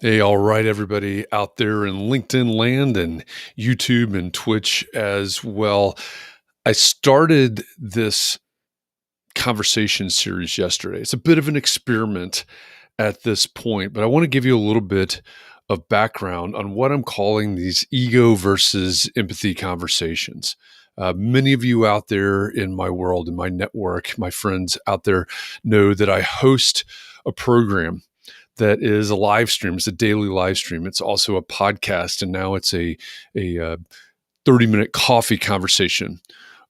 Hey, all right, everybody out there in LinkedIn land and YouTube and Twitch as well. I started this conversation series yesterday. It's a bit of an experiment at this point, but I want to give you a little bit of background on what I'm calling these ego versus empathy conversations. Many of you out there in my world, in my network, my friends out there know that I host a program that is a live stream. It's a daily live stream. It's also a podcast, and now it's a 30-minute coffee conversation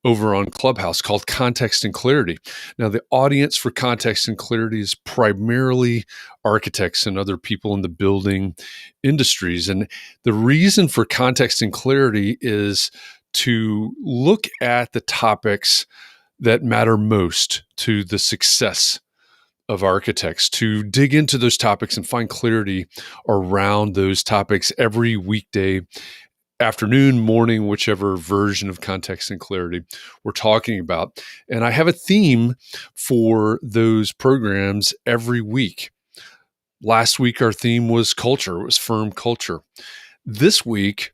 over on Clubhouse called Context and Clarity. Now, the audience for Context and Clarity is primarily architects and other people in the building industries. And the reason for Context and Clarity is to look at the topics that matter most to the success of architects, to dig into those topics and find clarity around those topics every weekday afternoon, morning, whichever version of Context and Clarity we're talking about. And I have a theme for those programs every week. Last week, our theme was culture. It was firm culture. This week,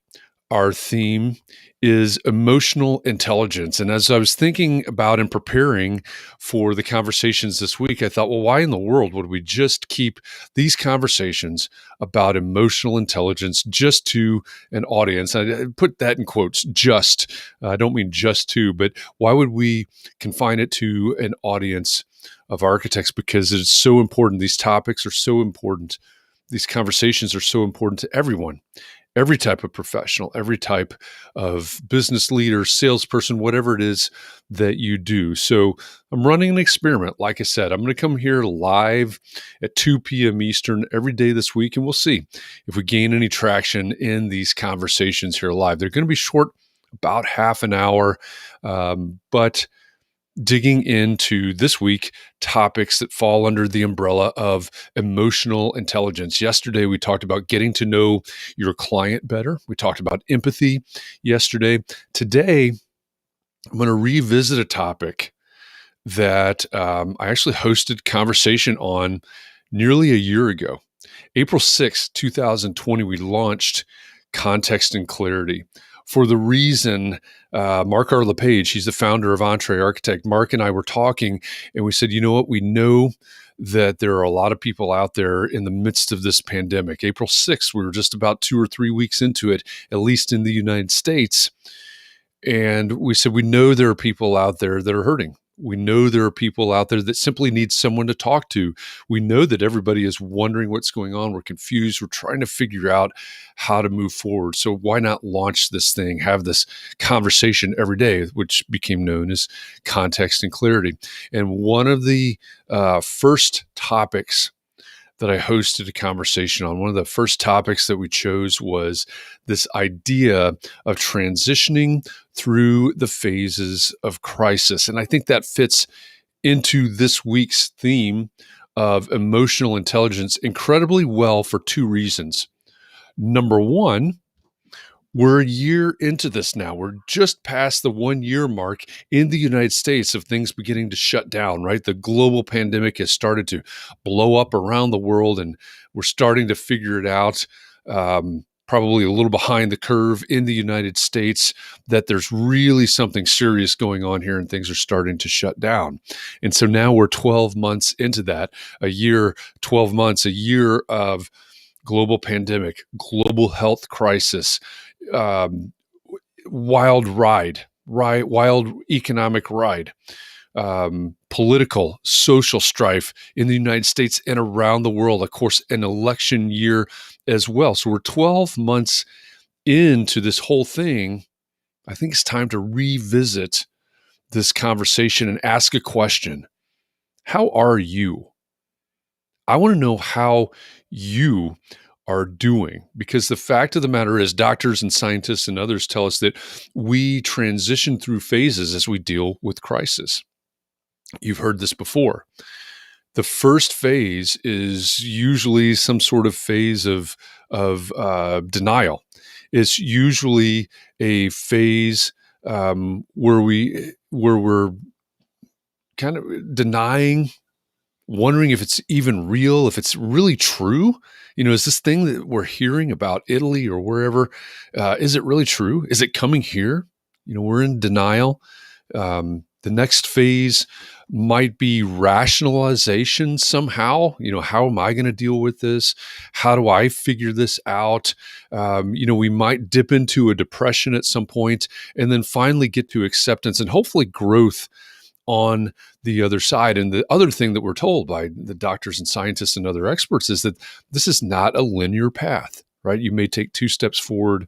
our theme is emotional intelligence. And as I was thinking about and preparing for the conversations this week, I thought, well, why in the world would we just keep these conversations about emotional intelligence just to an audience? I put that in quotes, just. I don't mean just to, but why would we confine it to an audience of architects? Because it's so important. These topics are so important. These conversations are so important to everyone. Every type of professional, every type of business leader, salesperson, whatever it is that you do. So I'm running an experiment. Like I said, I'm going to come here live at 2 p.m. Eastern every day this week, and we'll see if we gain any traction in these conversations here live. They're going to be short, about half an hour, but digging into this week topics that fall under the umbrella of emotional intelligence. Yesterday, we talked about getting to know your client better. We talked about empathy yesterday. Today, I'm going to revisit a topic that I actually hosted conversation on nearly a year ago. April 6th, 2020, we launched Context and Clarity. For the reason, Mark R. LePage, he's the founder of Entree Architect. Mark and I were talking, and we said, you know what? We know that there are a lot of people out there in the midst of this pandemic. April 6th, we were just about 2 or 3 weeks into it, at least in the United States. And we said, we know there are people out there that are hurting. We know there are people out there that simply need someone to talk to. We know that everybody is wondering what's going on. We're confused. We're trying to figure out how to move forward. So why not launch this thing, have this conversation every day, which became known as Context and Clarity. And one of the first topics that I hosted a conversation on, one of the first topics that we chose was this idea of transitioning through the phases of crisis. And I think that fits into this week's theme of emotional intelligence incredibly well for two reasons. Number one, we're a year into this now. We're just past the 1 year mark in the United States of things beginning to shut down, right? The global pandemic has started to blow up around the world, and we're starting to figure it out. Probably a little behind the curve in the United States, that there's really something serious going on here and things are starting to shut down. And so now we're 12 months into that, a year, 12 months, a year of global pandemic, global health crisis, wild wild economic ride, political, social strife in the United States and around the world. Of course, an election year as well. So we're 12 months into this whole thing. I think it's time to revisit this conversation and ask a question. How are you? I want to know how you are doing, because the fact of the matter is doctors and scientists and others tell us that we transition through phases as we deal with crisis. You've heard this before. The first phase is usually some sort of phase of denial. It's usually a phase where we're kind of denying, wondering if it's even real, if it's really true, Is this thing that we're hearing about Italy or wherever, is it really true? Is it coming here? We're in denial. The next phase might be rationalization somehow. How am I going to deal with this? How do I figure this out? We might dip into a depression at some point and then finally get to acceptance and hopefully growth on the other side. And the other thing that we're told by the doctors and scientists and other experts is that this is not a linear path, right? You may take 2 steps forward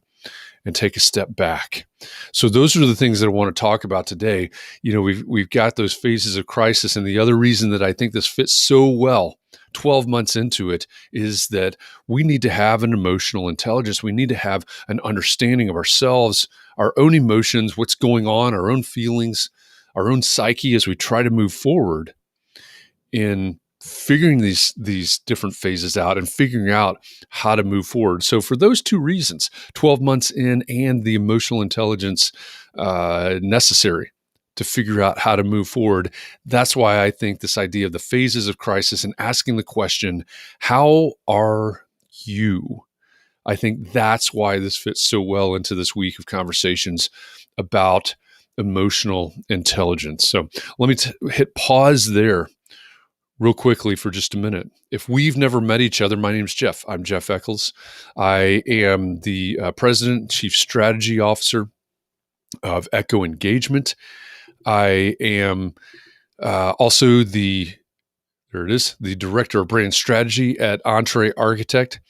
and take a step back. So those are the things that I want to talk about today. We've got those phases of crisis. And the other reason that I think this fits so well 12 months into it is that we need to have an emotional intelligence. We need to have an understanding of ourselves, our own emotions, what's going on, our own feelings, our own psyche as we try to move forward in figuring these different phases out and figuring out how to move forward. So for those 2 reasons, 12 months in and the emotional intelligence necessary to figure out how to move forward, that's why I think this idea of the phases of crisis and asking the question, how are you? I think that's why this fits so well into this week of conversations about emotional intelligence. So let me hit pause there real quickly for just a minute. If we've never met each other, my name is Jeff. I'm Jeff Eccles. I am the President, Chief Strategy Officer of Echo Engagement. I am also the Director of Brand Strategy at Entree Architect.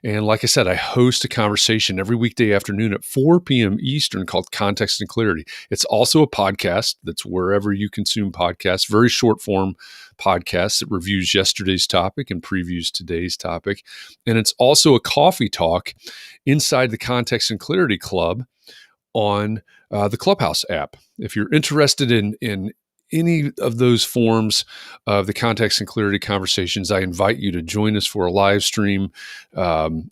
And like I said, I host a conversation every weekday afternoon at 4 p.m. Eastern called Context and Clarity. It's also a podcast that's wherever you consume podcasts, very short form podcast that reviews yesterday's topic and previews today's topic. And it's also a coffee talk inside the Context and Clarity Club on the Clubhouse app. If you're interested in any of those forms of the Context and Clarity conversations, I invite you to join us for a live stream. Listen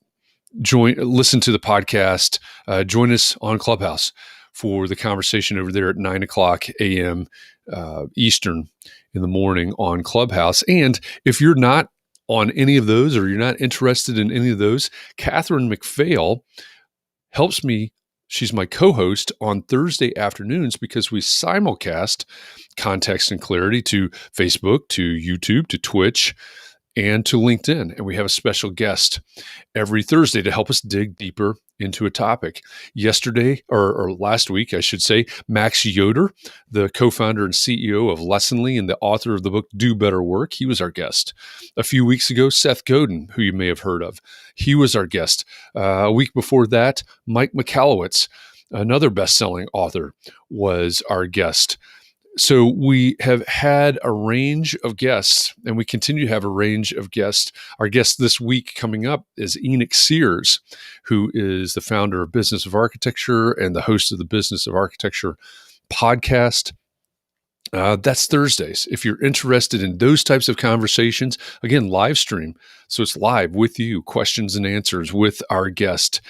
to the podcast. Join us on Clubhouse for the conversation over there at 9:00 a.m. Eastern in the morning on Clubhouse. And if you're not on any of those or you're not interested in any of those, Catherine McPhail helps me. She's my co-host on Thursday afternoons because we simulcast Context and Clarity to Facebook, to YouTube, to Twitch, and to LinkedIn. And we have a special guest every Thursday to help us dig deeper into a topic. Yesterday, or last week, I should say, Max Yoder, the co-founder and CEO of Lessonly and the author of the book Do Better Work, he was our guest. A few weeks ago, Seth Godin, who you may have heard of, he was our guest. A week before that, Mike Michalowicz, another best-selling author, was our guest. So we have had a range of guests, and we continue to have a range of guests. Our guest this week coming up is Enoch Sears, who is the founder of Business of Architecture and the host of the Business of Architecture podcast. That's Thursdays. If you're interested in those types of conversations, again, live stream. So it's live with you, questions and answers with our guest.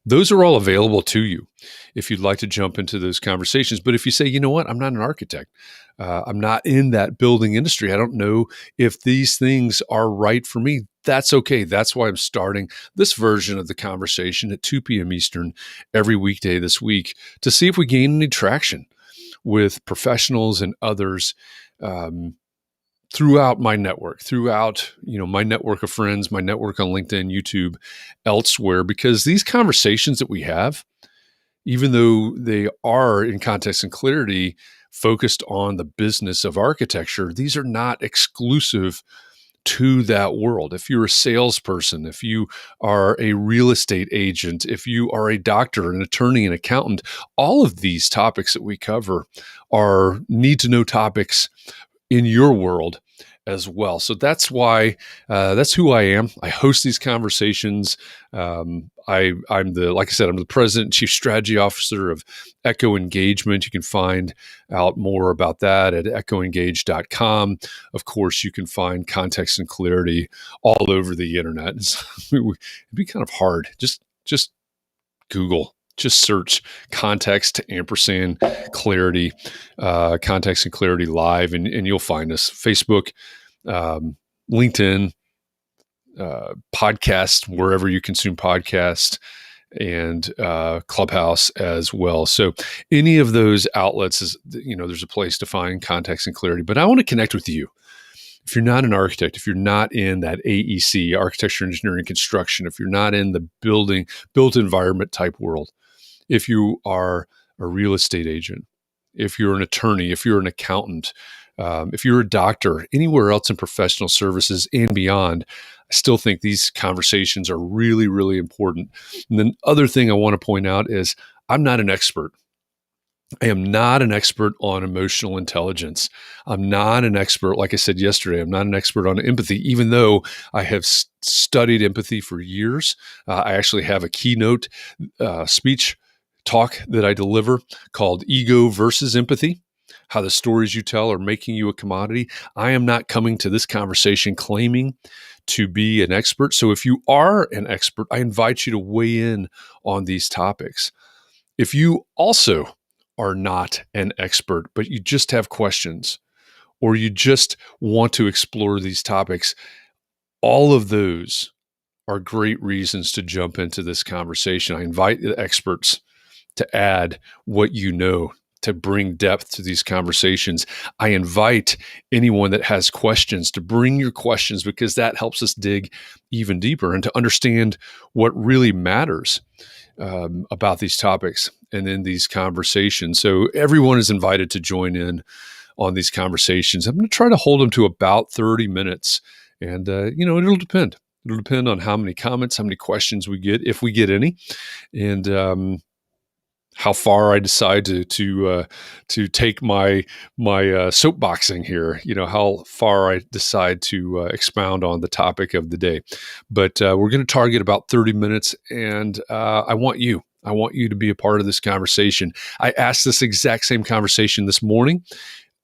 Those are all available to you if you'd like to jump into those conversations. But if you say, you know what, I'm not an architect. I'm not in that building industry. I don't know if these things are right for me. That's okay. That's why I'm starting this version of the conversation at 2 p.m. Eastern every weekday this week to see if we gain any traction with professionals and others throughout my network, my network of friends, my network on LinkedIn, YouTube, elsewhere, because these conversations that we have, even though they are in Context and Clarity focused on the business of architecture, these are not exclusive to that world. If you're a salesperson, if you are a real estate agent, if you are a doctor, an attorney, an accountant, all of these topics that we cover are need-to-know topics in your world as well. So that's why, that's who I am. I host these conversations. I'm the President and Chief Strategy Officer of Echo Engagement. You can find out more about that at echoengage.com. Of course, you can find Context and Clarity all over the internet. It'd be kind of hard. Just Google. Just search context ampersand clarity, Context and Clarity live, and you'll find us. Facebook, LinkedIn, podcast wherever you consume podcasts, and Clubhouse as well. So any of those outlets is, there's a place to find context and clarity. But I want to connect with you. If you're not an architect, if you're not in that AEC, architecture, engineering, construction, if you're not in the built environment type world, if you are a real estate agent, if you're an attorney, if you're an accountant, if you're a doctor, anywhere else in professional services and beyond, I still think these conversations are really, really important. And then other thing I want to point out is I'm not an expert. I am not an expert on emotional intelligence. I'm not an expert, like I said yesterday, I'm not an expert on empathy, even though I have studied empathy for years. I actually have a keynote speech talk that I deliver called Ego versus Empathy, how the stories you tell are making you a commodity. I am not coming to this conversation claiming to be an expert. So if you are an expert, I invite you to weigh in on these topics. If you also are not an expert, but you just have questions or you just want to explore these topics, all of those are great reasons to jump into this conversation. I invite the experts to add what you know, to bring depth to these conversations. I invite anyone that has questions to bring your questions, because that helps us dig even deeper and to understand what really matters about these topics and in these conversations. So everyone is invited to join in on these conversations. I'm going to try to hold them to about 30 minutes. And, it'll depend. It'll depend on how many comments, how many questions we get, if we get any, and how far I decide to take my soapboxing here. How far I decide to expound on the topic of the day. But we're going to target about 30 minutes, and I want you to be a part of this conversation. I asked this exact same conversation this morning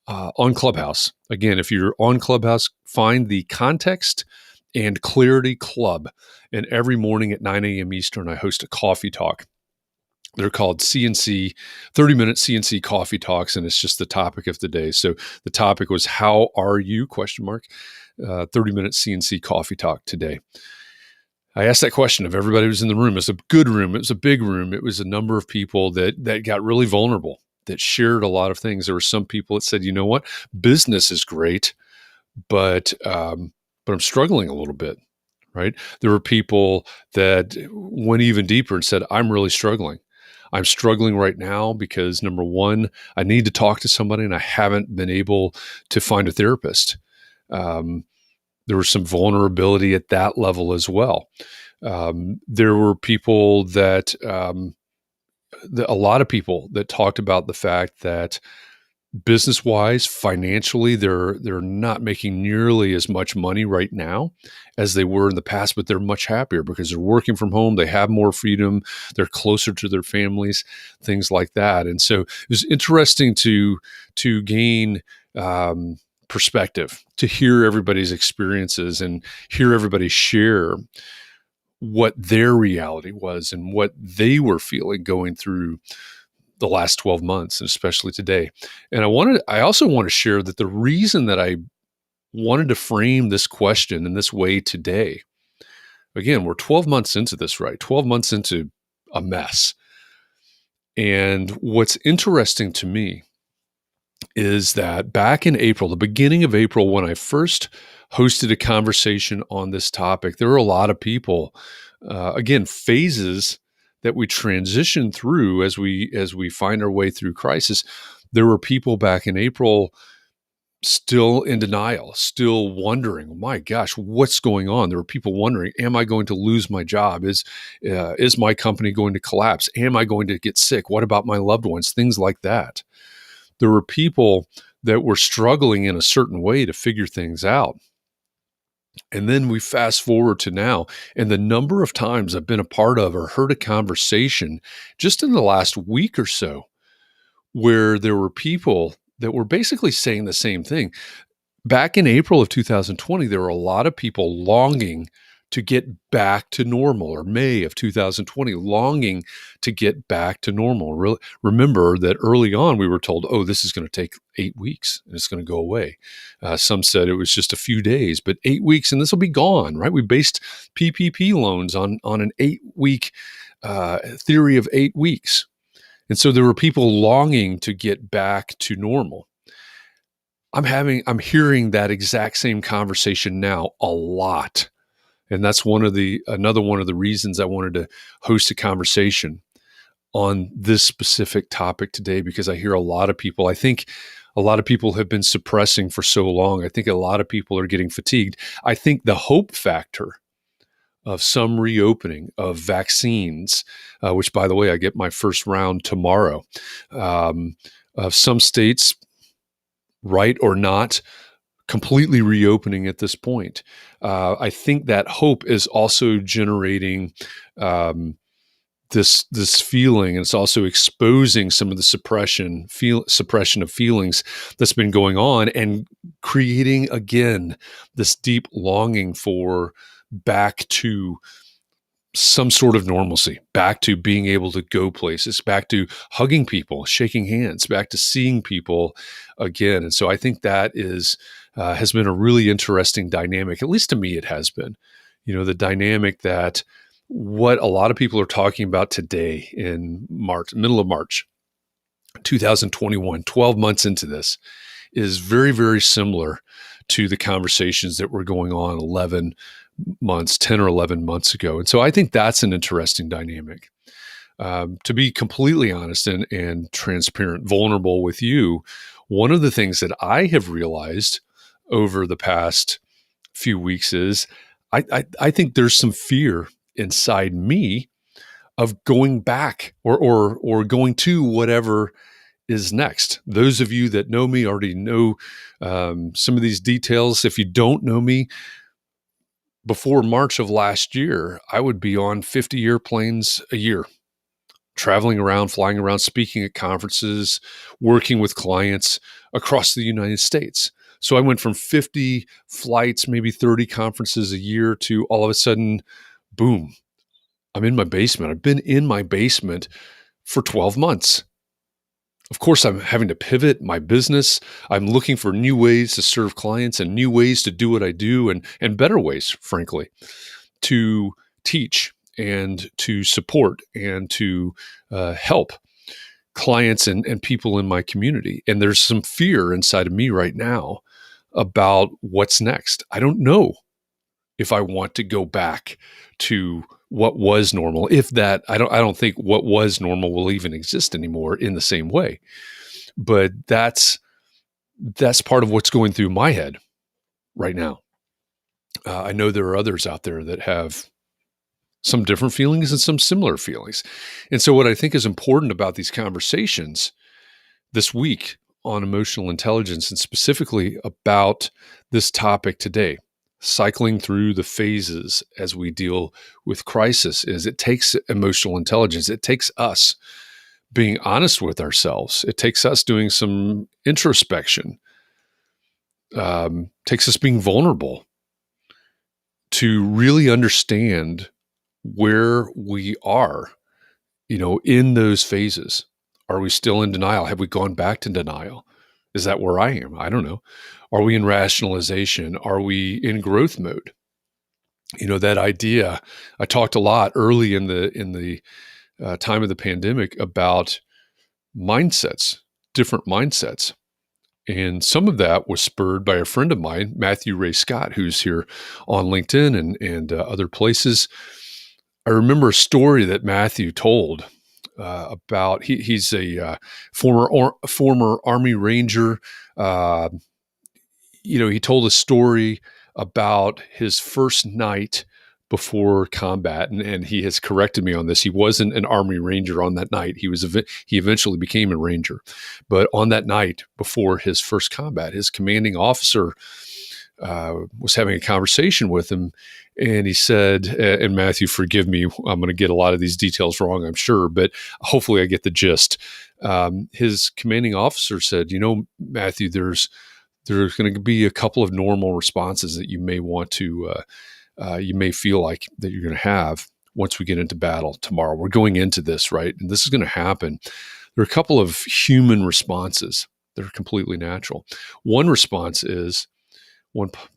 on Clubhouse. Again, if you're on Clubhouse, find the Context and Clarity Club, and every morning at 9 a.m. Eastern, I host a coffee talk. They're called CNC, 30-minute CNC coffee talks, and it's just the topic of the day. So the topic was, how are you, 30-minute CNC coffee talk today. I asked that question of everybody who was in the room. It was a good room. It was a big room. It was a number of people that got really vulnerable, that shared a lot of things. There were some people that said, you know what, business is great, but I'm struggling a little bit, right? There were people that went even deeper and said, I'm really struggling. I'm struggling right now because, number one, I need to talk to somebody and I haven't been able to find a therapist. There was some vulnerability at that level as well. There were people a lot of people that talked about the fact that business-wise, financially, they're not making nearly as much money right now as they were in the past, but they're much happier because they're working from home. They have more freedom. They're closer to their families, things like that. And so it was interesting to gain perspective, to hear everybody's experiences and hear everybody share what their reality was and what they were feeling going through the last 12 months, and especially today. And I also want to share that the reason that I wanted to frame this question in this way today, again, we're 12 months into this, right? 12 months into a mess. And what's interesting to me is that back in April, the beginning of April, when I first hosted a conversation on this topic, there were a lot of people, again, phases that we transition through as we find our way through crisis. There were people back in April still in denial, still wondering, oh my gosh, what's going on? There were people wondering, am I going to lose my job? Is my company going to collapse? Am I going to get sick? What about my loved ones? Things like that. There were people that were struggling in a certain way to figure things out. And then we fast forward to now, and the number of times I've been a part of or heard a conversation just in the last week or so where there were people that were basically saying the same thing. Back in April of 2020, there were a lot of people longing to get back to normal, or May of 2020, longing to get back to normal. Remember that early on we were told, oh, this is going to take 8 weeks and it's going to go away. Some said it was just a few days, but 8 weeks and this will be gone, right? We based PPP loans on an 8-week theory of 8 weeks. And so there were people longing to get back to normal. I'm hearing that exact same conversation now a lot. And that's another one of the reasons I wanted to host a conversation on this specific topic today, because I hear a lot of people, I think a lot of people have been suppressing for so long. I think a lot of people are getting fatigued. I think the hope factor of some reopening of vaccines, which, by the way, I get my first round tomorrow, of some states, right or not, completely reopening at this point. I think that hope is also generating this feeling, and it's also exposing some of the suppression of feelings that's been going on, and creating again this deep longing for back to some sort of normalcy, back to being able to go places, back to hugging people, shaking hands, back to seeing people again. And so I think that has been a really interesting dynamic. At least to me, it has been. The dynamic that what a lot of people are talking about today in March, middle of March, 2021, 12 months into this, is very, very similar to the conversations that were going on 10 or 11 months ago. And so I think that's an interesting dynamic. To be completely honest and transparent, vulnerable with you, one of the things that I have realized over the past few weeks is I think there's some fear inside me of going back or going to whatever is next. Those of you that know me already know some of these details. If you don't know me, before March of last year, I would be on 50 airplanes a year, traveling around, flying around, speaking at conferences, working with clients across the United States. So I went from 50 flights, maybe 30 conferences a year, to all of a sudden, boom, I'm in my basement. I've been in my basement for 12 months. Of course, I'm having to pivot my business. I'm looking for new ways to serve clients and new ways to do what I do, and better ways, frankly, to teach and to support and to help clients and people in my community. And there's some fear inside of me right now about what's next. I don't know if I want to go back to what was normal. I don't think what was normal will even exist anymore in the same way. But that's part of what's going through my head right now. I know there are others out there that have some different feelings and some similar feelings. And so what I think is important about these conversations this week on emotional intelligence, and specifically about this topic today, cycling through the phases as we deal with crisis, is it takes emotional intelligence. It takes us being honest with ourselves. It takes us doing some introspection. Takes us being vulnerable to really understand where we are, in those phases. Are we still in denial? Have we gone back to denial? Is that where I am? I don't know. Are we in rationalization? Are we in growth mode? That idea, I talked a lot early in the time of the pandemic about mindsets, different mindsets. And some of that was spurred by a friend of mine, Matthew Ray Scott, who's here on LinkedIn and other places. I remember a story that Matthew told about, he's a former Army Ranger. He told a story about his first night before combat, and he has corrected me on this. He wasn't an Army Ranger on that night. He eventually became a Ranger, but on that night before his first combat, his commanding officer was having a conversation with him, and he said, and Matthew, forgive me, I'm going to get a lot of these details wrong, I'm sure, but hopefully I get the gist. His commanding officer said, Matthew, there's going to be a couple of normal responses that you may want to you may feel like that you're going to have once we get into battle tomorrow. We're going into this, right? And this is going to happen. There are a couple of human responses that are completely natural. One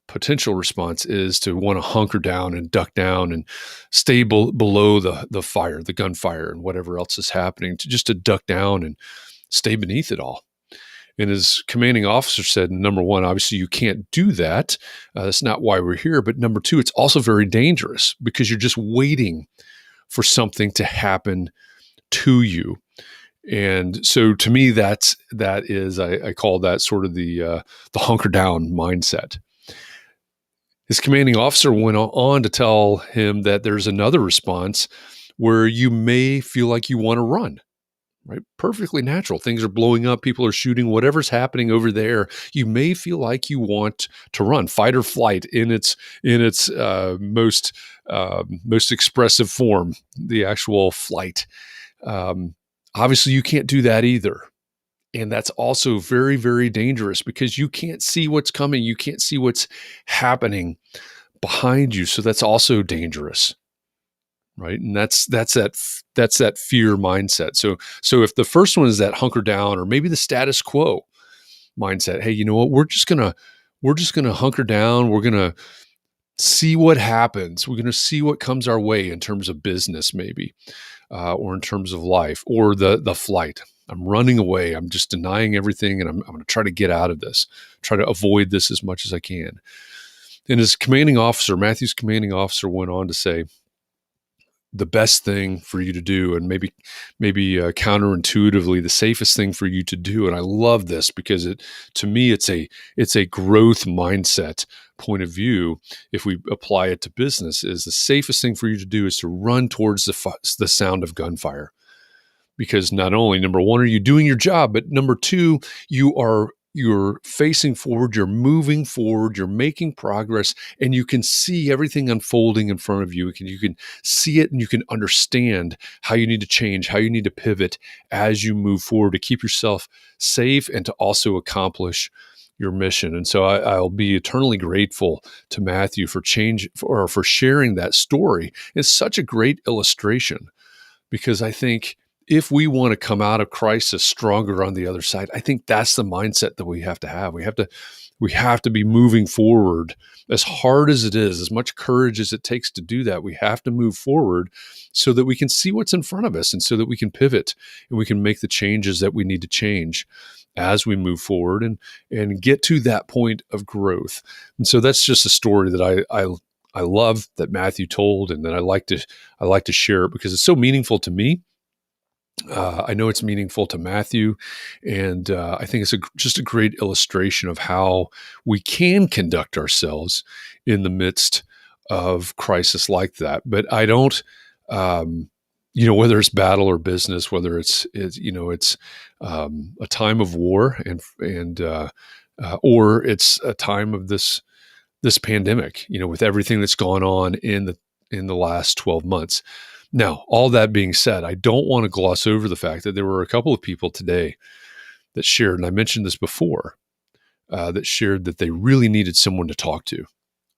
potential response is to want to hunker down and duck down and stay below the fire, the gunfire, and whatever else is happening, to duck down and stay beneath it all. And his commanding officer said, number one, obviously you can't do that. That's not why we're here. But number two, it's also very dangerous because you're just waiting for something to happen to you. And so to me, that is, I call that sort of the hunker down mindset. His commanding officer went on to tell him that there's another response where you may feel like you want to run, right? Perfectly natural. Things are blowing up. People are shooting. Whatever's happening over there, you may feel like you want to run. Fight or flight in its most expressive form, the actual flight. Obviously, you can't do that either. And that's also very, very dangerous because you can't see what's coming. You can't see what's happening behind you. So that's also dangerous, right? And that's that fear mindset. So if the first one is that hunker down or maybe the status quo mindset, hey, you know what? We're just gonna hunker down. We're gonna see what happens. We're gonna see what comes our way in terms of business, maybe, or in terms of life, or the flight. I'm running away. I'm just denying everything, and I'm going to try to get out of this, try to avoid this as much as I can. And his commanding officer, Matthew's commanding officer, went on to say, the best thing for you to do, and maybe counterintuitively, the safest thing for you to do. And I love this because to me, it's a growth mindset point of view. If we apply it to business, is the safest thing for you to do is to run towards the sound of gunfire. Because not only, number one, are you doing your job, but number two, you're facing forward, you're moving forward, you're making progress, and you can see everything unfolding in front of you. You can see it, and you can understand how you need to change, how you need to pivot as you move forward to keep yourself safe and to also accomplish your mission. And so I'll be eternally grateful to Matthew for sharing that story. It's such a great illustration because I think if we want to come out of crisis stronger on the other side, I think that's the mindset that we have to have. We have to be moving forward as hard as it is, as much courage as it takes to do that. We have to move forward so that we can see what's in front of us and so that we can pivot and we can make the changes that we need to change as we move forward and get to that point of growth. And so that's just a story that I love that Matthew told, and that I like to share it because it's so meaningful to me. I know it's meaningful to Matthew, and I think it's just a great illustration of how we can conduct ourselves in the midst of crisis like that. But I don't, whether it's battle or business, whether it's a time of war and or it's a time of this pandemic, with everything that's gone on in the last 12 months. Now, all that being said, I don't want to gloss over the fact that there were a couple of people today that shared, and I mentioned this before, that shared that they really needed someone to talk to,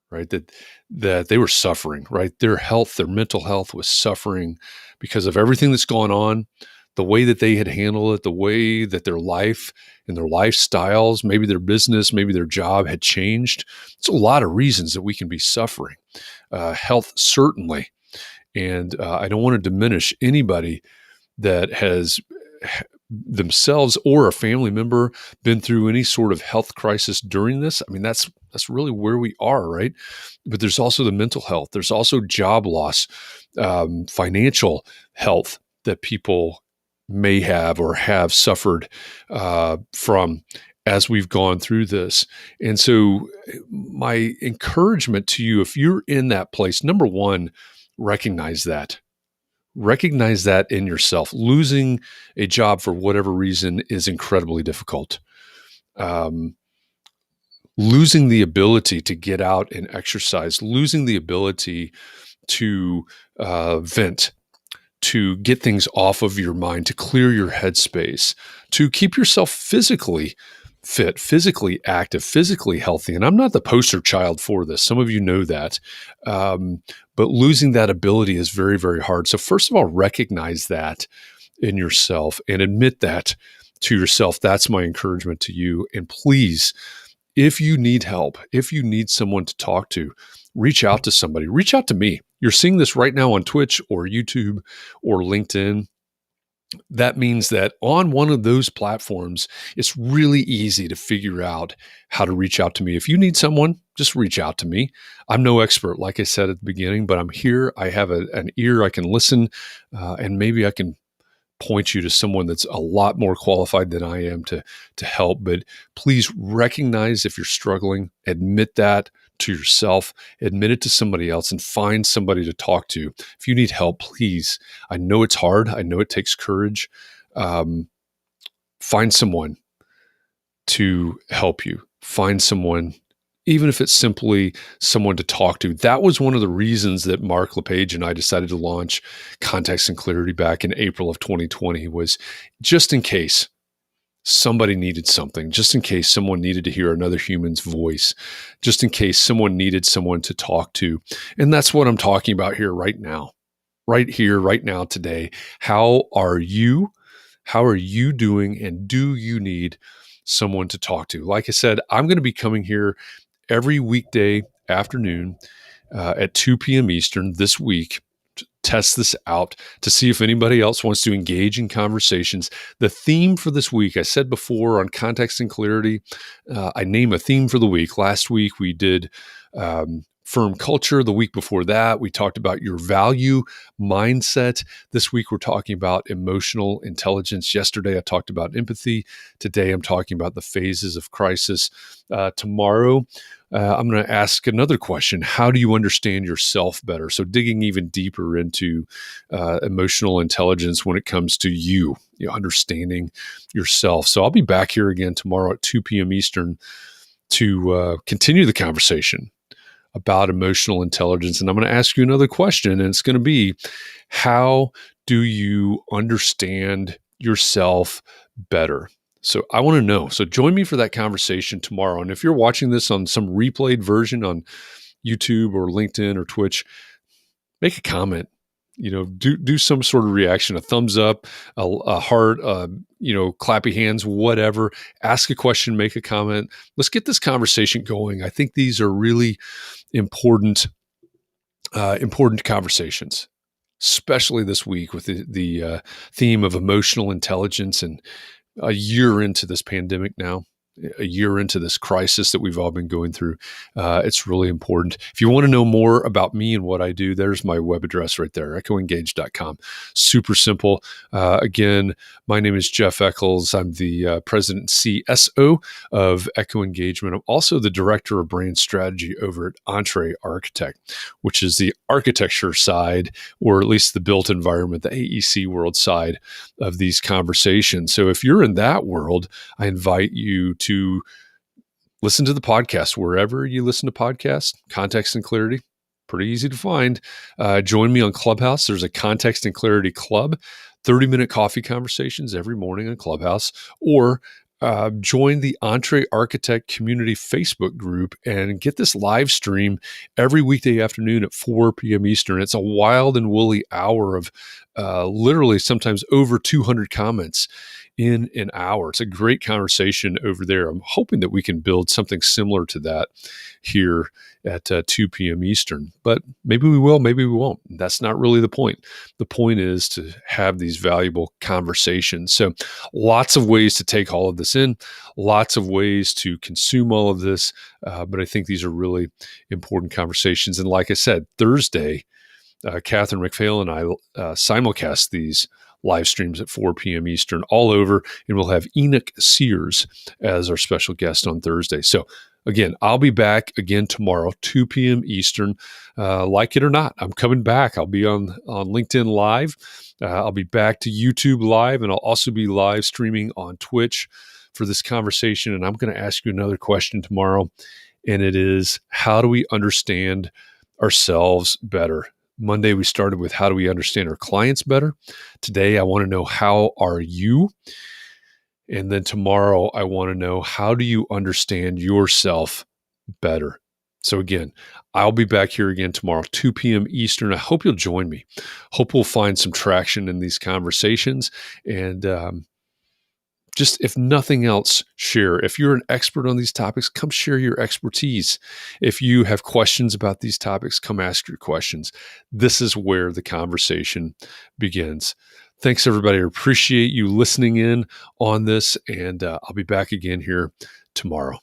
right? That they were suffering, right? Their mental health was suffering because of everything that's gone on, the way that they had handled it, the way that their life and their lifestyles, maybe their business, maybe their job had changed. It's a lot of reasons that we can be suffering. Health, certainly. And I don't want to diminish anybody that has themselves or a family member been through any sort of health crisis during this. I mean, that's really where we are, right? But there's also the mental health. There's also job loss, financial health that people may have or have suffered from as we've gone through this. And so my encouragement to you, if you're in that place, number one, recognize that in yourself. Losing a job for whatever reason is incredibly difficult. Losing the ability to get out and exercise, losing the ability to vent, to get things off of your mind, to clear your headspace, to keep yourself physically fit, physically active, physically healthy. And I'm not the poster child for this. Some of you know that. But losing that ability is very, very hard. So first of all, recognize that in yourself and admit that to yourself. That's my encouragement to you. And please, if you need help, if you need someone to talk to, reach out to somebody. Reach out to me. You're seeing this right now on Twitch or YouTube or LinkedIn. That means that on one of those platforms, it's really easy to figure out how to reach out to me. If you need someone, just reach out to me. I'm no expert, like I said at the beginning, but I'm here. I have an ear. I can listen, and maybe I can point you to someone that's a lot more qualified than I am to help. But please recognize if you're struggling, admit that to yourself, admit it to somebody else, and find somebody to talk to. If you need help, please. I know it's hard. I know it takes courage. Find someone to help you. Find someone, even if it's simply someone to talk to. That was one of the reasons that Mark LePage and I decided to launch Context and Clarity back in April of 2020, was just in case somebody needed something, just in case someone needed to hear another human's voice, just in case someone needed someone to talk to. And that's what I'm talking about here right now, right here, right now, today. How are you? How are you doing? And do you need someone to talk to? Like I said, I'm going to be coming here every weekday afternoon at 2 p.m. Eastern this week to test this out, to see if anybody else wants to engage in conversations. The theme for this week, I said before on Context and Clarity, I name a theme for the week. Last week we did firm culture. The week before that, we talked about your value mindset. This week, we're talking about emotional intelligence. Yesterday, I talked about empathy. Today, I'm talking about the phases of crisis. Tomorrow, I'm going to ask another question. How do you understand yourself better? So digging even deeper into emotional intelligence when it comes to you know, understanding yourself. So I'll be back here again tomorrow at 2 p.m. Eastern to continue the conversation about emotional intelligence. And I'm going to ask you another question, and it's going to be, how do you understand yourself better? So I want to know. So join me for that conversation tomorrow. And if you're watching this on some replayed version on YouTube or LinkedIn or Twitch, make a comment. You know, do some sort of reaction, a thumbs up, a heart, clappy hands, whatever. Ask a question, make a comment. Let's get this conversation going. I think these are really important conversations, especially this week with the theme of emotional intelligence, and a year into this pandemic now, a year into this crisis that we've all been going through. It's really important. If you want to know more about me and what I do, there's my web address right there, echoengage.com. Super simple. Again, my name is Jeff Eccles. I'm the president and CSO of Echo Engagement. I'm also the director of brand strategy over at Entree Architect, which is the architecture side, or at least the built environment, the AEC world side of these conversations. So if you're in that world, I invite you to listen to the podcast wherever you listen to podcasts. Context and Clarity, pretty easy to find. Join me on Clubhouse. There's a Context and Clarity Club, 30-minute coffee conversations every morning on Clubhouse, or join the Entree Architect Community Facebook group and get this live stream every weekday afternoon at 4 p.m. Eastern. It's a wild and woolly hour of literally sometimes over 200 comments in an hour. It's a great conversation over there. I'm hoping that we can build something similar to that here at 2 p.m. Eastern, but maybe we will, maybe we won't. That's not really the point. The point is to have these valuable conversations. So lots of ways to take all of this in, lots of ways to consume all of this, but I think these are really important conversations. And like I said, Thursday, Catherine McPhail and I simulcast these live streams at 4 p.m. Eastern all over, and we'll have Enoch Sears as our special guest on Thursday. So again, I'll be back again tomorrow, 2 p.m. Eastern. Like it or not, I'm coming back. I'll be on LinkedIn Live. I'll be back to YouTube Live, and I'll also be live streaming on Twitch for this conversation. And I'm going to ask you another question tomorrow, and it is, how do we understand ourselves better? Monday, we started with how do we understand our clients better. Today, I want to know, how are you? And then tomorrow, I want to know, how do you understand yourself better? So again, I'll be back here again tomorrow, 2 p.m. Eastern. I hope you'll join me. Hope we'll find some traction in these conversations. And just, if nothing else, share. If you're an expert on these topics, come share your expertise. If you have questions about these topics, come ask your questions. This is where the conversation begins. Thanks, everybody. I appreciate you listening in on this, and I'll be back again here tomorrow.